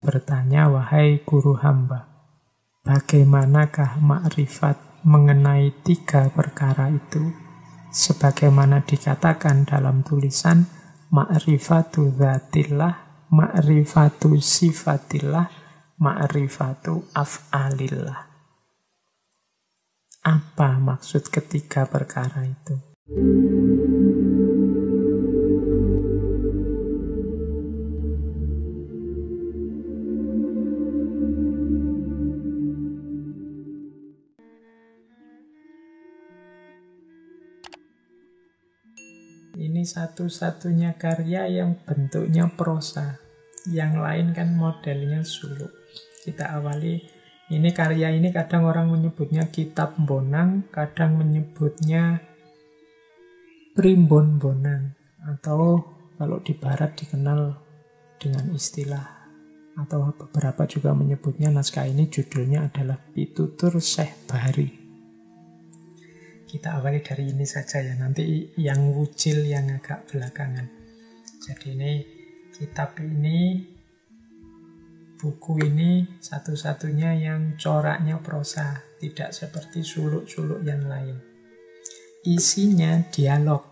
bertanya, wahai guru hamba, bagaimanakah makrifat mengenai 3 perkara itu? Sebagaimana dikatakan dalam tulisan, ma'rifatu dzatillah, ma'rifatu sifatillah, ma'rifatu af'alillah. Apa maksud ketiga perkara itu? Ini satu-satunya karya yang bentuknya prosa. Yang lain kan modelnya suluk. Kita awali, ini karya ini kadang orang menyebutnya kitab Bonang, kadang menyebutnya primbon Bonang. Atau kalau di barat dikenal dengan istilah, atau beberapa juga menyebutnya naskah ini judulnya adalah Pitutur Syekh Bahri. Kita awali dari ini saja ya, nanti yang wujil yang agak belakangan. Jadi ini kitab ini, buku ini satu-satunya yang coraknya prosa, tidak seperti suluk-suluk yang lain. Isinya dialog,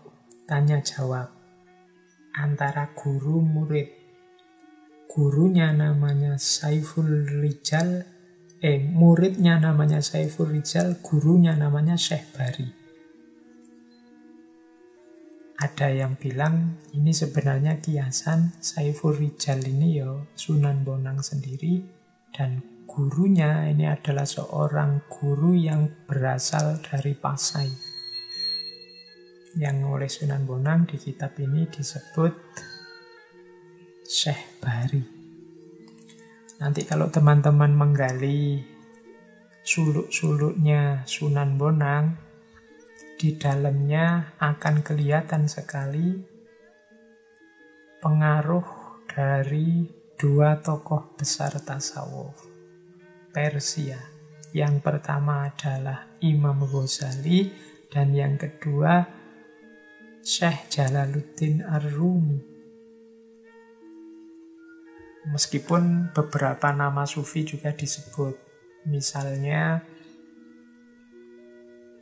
tanya jawab antara guru murid. Gurunya namanya Saiful Rijal, muridnya namanya Saiful Rijal, gurunya namanya Syekh Bahri. Ada yang bilang ini sebenarnya kiasan, Saiful Rijal ini ya Sunan Bonang sendiri, dan gurunya ini adalah seorang guru yang berasal dari Pasai, yang oleh Sunan Bonang di kitab ini disebut Syekh Bahri. Nanti kalau teman-teman menggali suluk-suluknya Sunan Bonang, di dalamnya akan kelihatan sekali pengaruh dari 2 tokoh besar tasawuf Persia. Yang pertama adalah Imam Ghazali, dan yang kedua Syekh Jalaluddin Ar-Rumi. Meskipun beberapa nama sufi juga disebut. Misalnya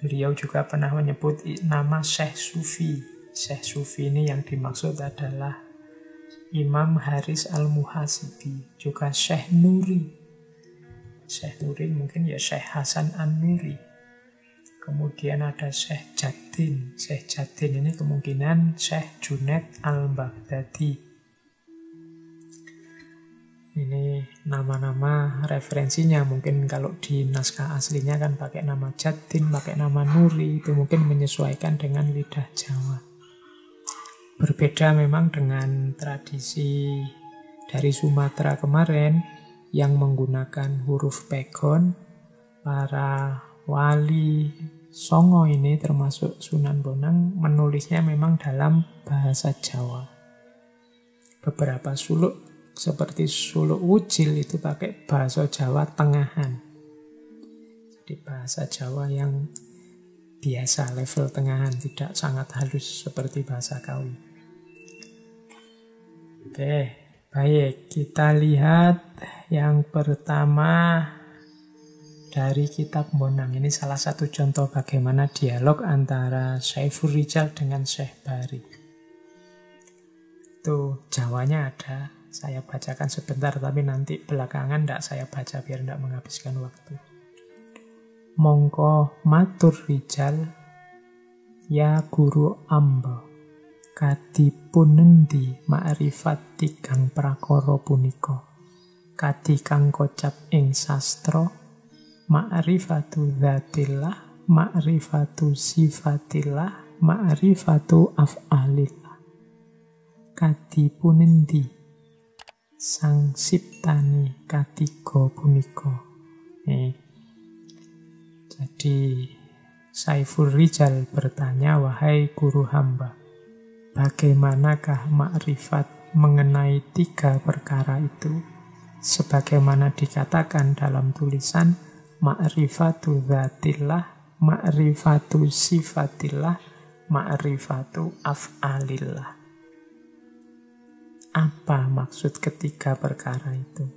beliau juga pernah menyebut nama Syekh Sufi. Syekh Sufi ini yang dimaksud adalah Imam Haris Al-Muhasibi. Juga Syekh Nuri. Syekh Nuri mungkin ya Syekh Hasan An-Nuri. Kemudian ada Syekh Jaddin. Syekh Jaddin ini kemungkinan Syekh Junaid Al-Baghdadi. Ini nama-nama referensinya. Mungkin kalau di naskah aslinya kan pakai nama Jaddin, pakai nama Nuri. Itu mungkin menyesuaikan dengan lidah Jawa. Berbeda memang dengan tradisi dari Sumatera kemarin yang menggunakan huruf pegon. Para wali Songo ini termasuk Sunan Bonang menulisnya memang dalam bahasa Jawa. Beberapa suluk seperti suluk wujil itu pakai bahasa Jawa tengahan. Jadi bahasa Jawa yang biasa, level tengahan, tidak sangat halus seperti bahasa Kawi. Oke, baik, kita lihat yang pertama dari kitab Bonang. Ini salah satu contoh bagaimana dialog antara Saiful Rijal dengan Syekh Bahri. Itu Jawanya ada. Saya bacakan sebentar, tapi nanti belakangan tidak saya baca biar tidak menghabiskan waktu. Mongko matur Rijal, ya guru amba, kadipun endi makrifat 3 prakara punika? Kadi kang kocap ing sastra, ma'rifatu dzatillah, ma'rifatu sifatillah, ma'rifatu af'alillah. Kadipun endi sang siptane katiga punika. Jadi Saiful Rijal bertanya, wahai guru hamba, bagaimanakah makrifat mengenai 3 perkara itu? Sebagaimana dikatakan dalam tulisan, ma'rifatu dzatillah, ma'rifatu sifatillah, ma'rifatu af'alillah. Apa maksud ketiga perkara itu?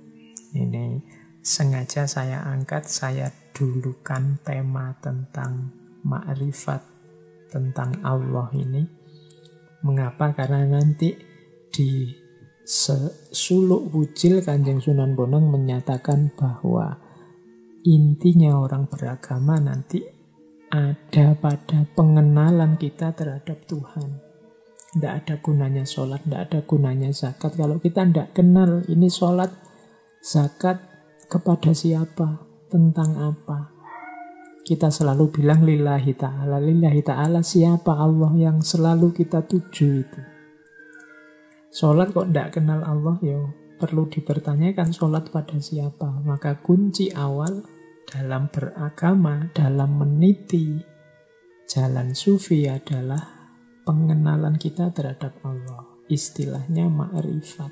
Ini sengaja saya angkat, saya dulukan tema tentang ma'rifat, tentang Allah ini. Mengapa? Karena nanti di suluk wujil Kanjeng Sunan Bonang menyatakan bahwa intinya orang beragama nanti ada pada pengenalan kita terhadap Tuhan. Tidak ada gunanya sholat, tidak ada gunanya zakat kalau kita tidak kenal ini sholat, zakat kepada siapa, tentang apa. Kita selalu bilang lillahi ta'ala, siapa Allah yang selalu kita tuju itu. Sholat kok tidak kenal Allah, ya perlu dipertanyakan sholat pada siapa. Maka kunci awal dalam beragama, dalam meniti jalan sufi adalah pengenalan kita terhadap Allah. Istilahnya ma'rifat.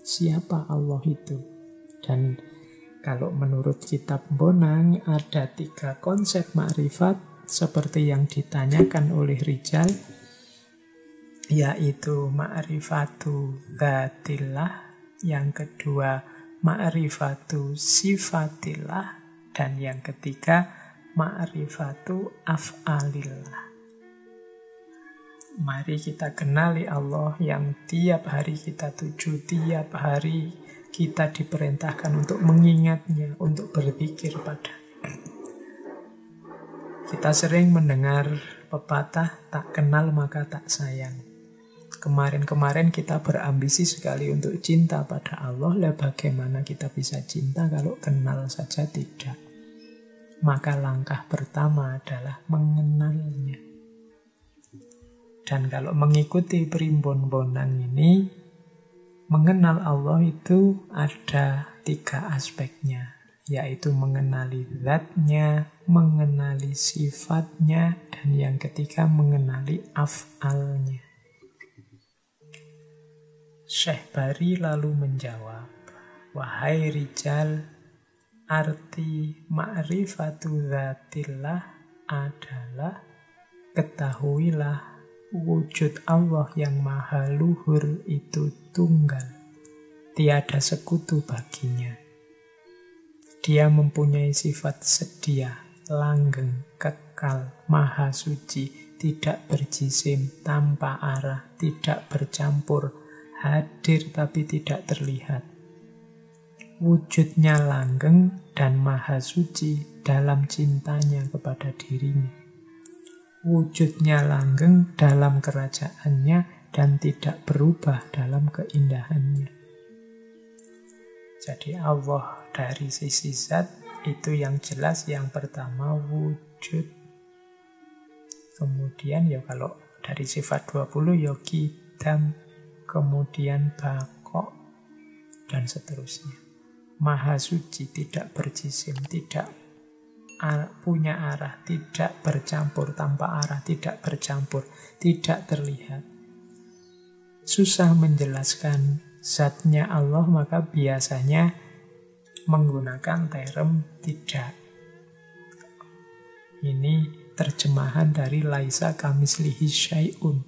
Siapa Allah itu? Dan kalau menurut kitab Bonang ada 3 konsep ma'rifat seperti yang ditanyakan oleh Rijal, yaitu ma'rifatu dzatillah, yang kedua ma'rifatu sifatillah, dan yang ketiga ma'rifatu af'alillah. Mari kita kenali Allah yang tiap hari kita tuju, tiap hari kita diperintahkan untuk mengingatnya, untuk berpikir padanya. Kita sering mendengar pepatah, tak kenal maka tak sayang. Kemarin-kemarin kita berambisi sekali untuk cinta pada Allah. Lah bagaimana kita bisa cinta kalau kenal saja tidak? Maka langkah pertama adalah mengenalnya. Dan kalau mengikuti Primbon Bonang ini, mengenal Allah itu ada 3 aspeknya, yaitu mengenali zatnya, mengenali sifatnya, dan yang ketiga mengenali af'alnya. Syekh Bari lalu menjawab, wahai Rijal, arti ma'rifatu dzatillah adalah ketahuilah wujud Allah yang maha luhur itu tunggal, tiada sekutu baginya. Dia mempunyai sifat sedia, langgeng, kekal, maha suci, tidak berjisim, tanpa arah, tidak bercampur, hadir tapi tidak terlihat. Wujudnya langgeng dan maha suci dalam cintanya kepada dirinya. Wujudnya langgeng dalam kerajaannya dan tidak berubah dalam keindahannya. Jadi Allah dari sisi zat itu yang jelas, yang pertama wujud. Kemudian ya kalau dari sifat 20 ya qidam, kemudian baqo, dan seterusnya. Maha suci, tidak berjisim, tidak punya arah, tidak bercampur, tanpa arah, tidak bercampur, tidak terlihat. Susah menjelaskan zatnya Allah, maka biasanya menggunakan term tidak. Ini terjemahan dari laisa kamislihi syai'un.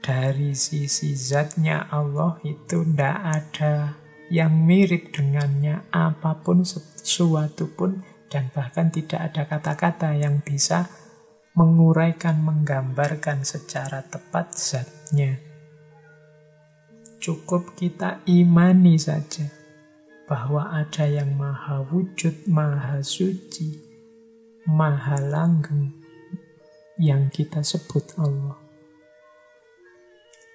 Dari sisi zatnya Allah itu tidak ada yang mirip dengannya, apapun, sesuatu pun, dan bahkan tidak ada kata-kata yang bisa menguraikan, menggambarkan secara tepat zatnya. Cukup kita imani saja bahwa ada yang maha wujud, maha suci, maha langgeng, yang kita sebut Allah.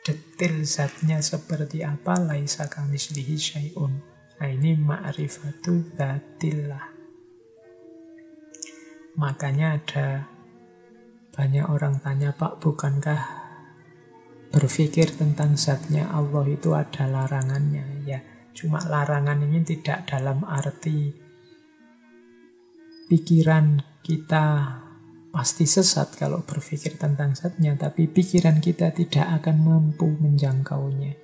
Detail zatnya seperti apa, laisa kamislihi syai'un. Nah ini ma'rifatu dzatillah. Makanya ada banyak orang tanya, Pak, bukankah berpikir tentang zatnya Allah itu ada larangannya? Ya, cuma larangan ini tidak dalam arti pikiran kita pasti sesat kalau berpikir tentang zatnya, tapi pikiran kita tidak akan mampu menjangkaunya.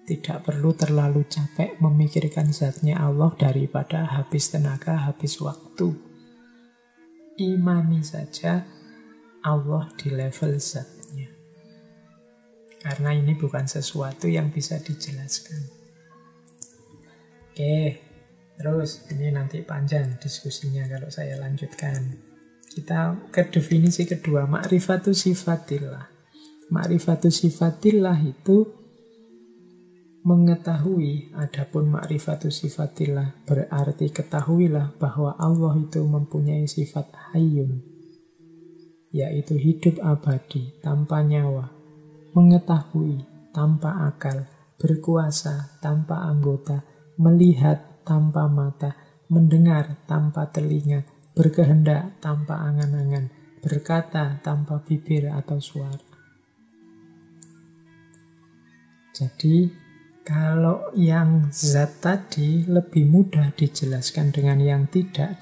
Tidak perlu terlalu capek memikirkan zatnya Allah daripada habis tenaga, habis waktu. Imani saja Allah di level zatnya. Karena ini bukan sesuatu yang bisa dijelaskan. Oke, terus ini nanti panjang diskusinya kalau saya lanjutkan. Kita ke definisi kedua, ma'rifatu sifatillah. Ma'rifatu sifatillah itu mengetahui, adapun ma'rifatu sifatillah berarti ketahuilah bahwa Allah itu mempunyai sifat hayyun, yaitu hidup abadi, tanpa nyawa, mengetahui, tanpa akal, berkuasa, tanpa anggota, melihat, tanpa mata, mendengar, tanpa telinga, berkehendak, tanpa angan-angan, berkata, tanpa bibir atau suara. Jadi, kalau yang zat tadi lebih mudah dijelaskan dengan yang tidak.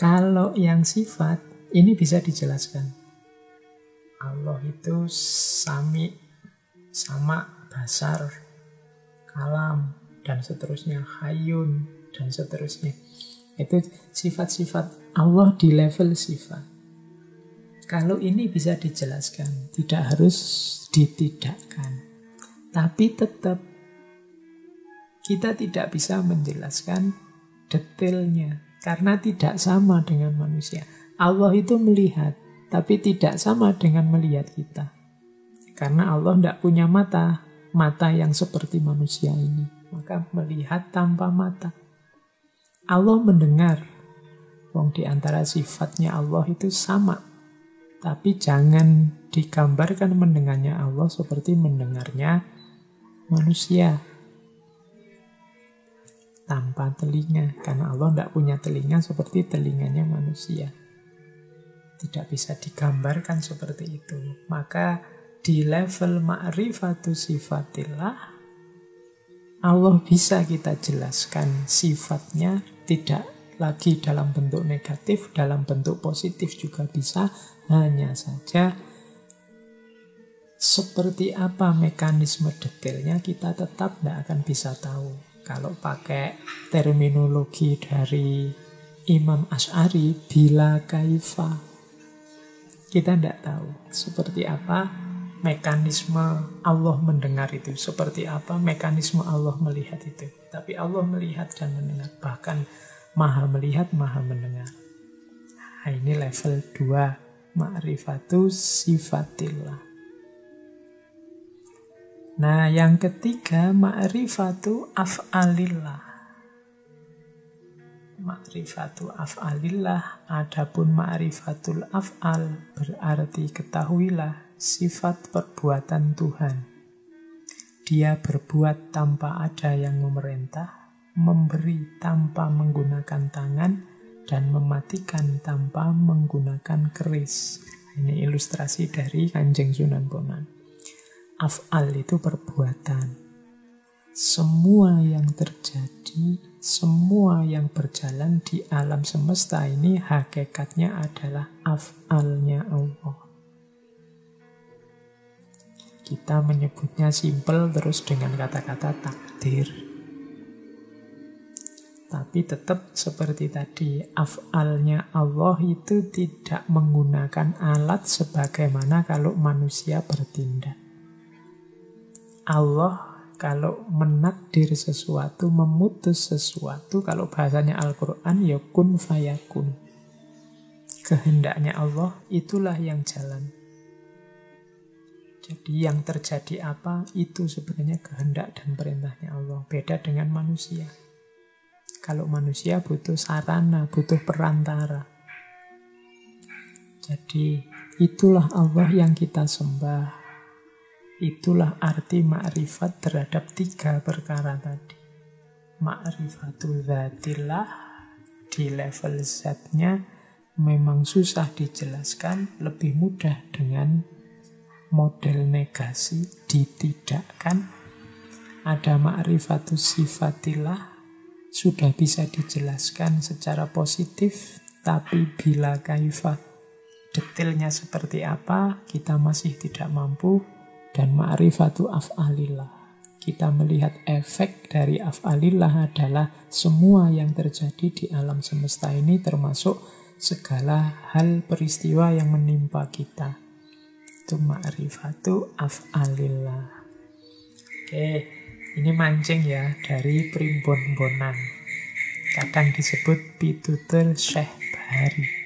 Kalau yang sifat, ini bisa dijelaskan. Allah itu sami, sama, basar, kalam, dan seterusnya, hayyun, dan seterusnya. Itu sifat-sifat Allah di level sifat. Kalau ini bisa dijelaskan, tidak harus ditidakkan. Tapi tetap kita tidak bisa menjelaskan detailnya, karena tidak sama dengan manusia. Allah itu melihat, tapi tidak sama dengan melihat kita. Karena Allah tidak punya mata yang seperti manusia ini. Maka melihat tanpa mata. Allah mendengar. Wong di antara sifatnya Allah itu sama. Tapi jangan digambarkan mendengarnya Allah seperti mendengarnya manusia. Tanpa telinga. Karena Allah tidak punya telinga seperti telinganya manusia. Tidak bisa digambarkan seperti itu. Maka di level ma'rifatu sifatillah, Allah bisa kita jelaskan sifatnya, tidak lagi dalam bentuk negatif, dalam bentuk positif juga bisa. Hanya saja seperti apa mekanisme detailnya kita tetap tidak akan bisa tahu. Kalau pakai terminologi dari Imam Asy'ari, bila kaifa, kita tidak tahu seperti apa mekanisme Allah mendengar itu, seperti apa mekanisme Allah melihat itu. Tapi Allah melihat dan mendengar, bahkan maha melihat, maha mendengar. Nah, ini level 2, ma'rifatu sifatillah. Nah, yang ketiga, ma'rifatu af'alillah. Ma'rifatu af'alillah, adapun ma'rifatul af'al berarti ketahuilah sifat perbuatan Tuhan. Dia berbuat tanpa ada yang memerintah, memberi tanpa menggunakan tangan, dan mematikan tanpa menggunakan keris. Ini ilustrasi dari Kanjeng Sunan Bonang. Af'al itu perbuatan. Semua yang terjadi, semua yang berjalan di alam semesta ini hakikatnya adalah af'alnya Allah. Kita menyebutnya simpel terus dengan kata-kata takdir. Tapi tetap seperti tadi, af'alnya Allah itu tidak menggunakan alat sebagaimana kalau manusia bertindak. Allah kalau menakdir sesuatu, memutus sesuatu, kalau bahasanya Al-Quran, ya kun fayakun. Kehendaknya Allah, itulah yang jalan. Jadi yang terjadi apa, itu sebenarnya kehendak dan perintahnya Allah. Beda dengan manusia. Kalau manusia butuh sarana, butuh perantara. Jadi itulah Allah yang kita sembah. Itulah arti ma'rifat terhadap 3 perkara tadi. Ma'rifatul zatillah, di level zatnya memang susah dijelaskan, lebih mudah dengan model negasi, ditidakkan. Ada ma'rifatul sifatillah, sudah bisa dijelaskan secara positif, tapi bila kaifah, detailnya seperti apa, kita masih tidak mampu. Dan ma'rifatu af'alillah, kita melihat efek dari af'alillah adalah semua yang terjadi di alam semesta ini, termasuk segala hal peristiwa yang menimpa kita. Itu ma'rifatu af'alillah. Oke, Ini mancing ya, dari Primbon Bonan. Kadang disebut Pitutur Syekh Bahari.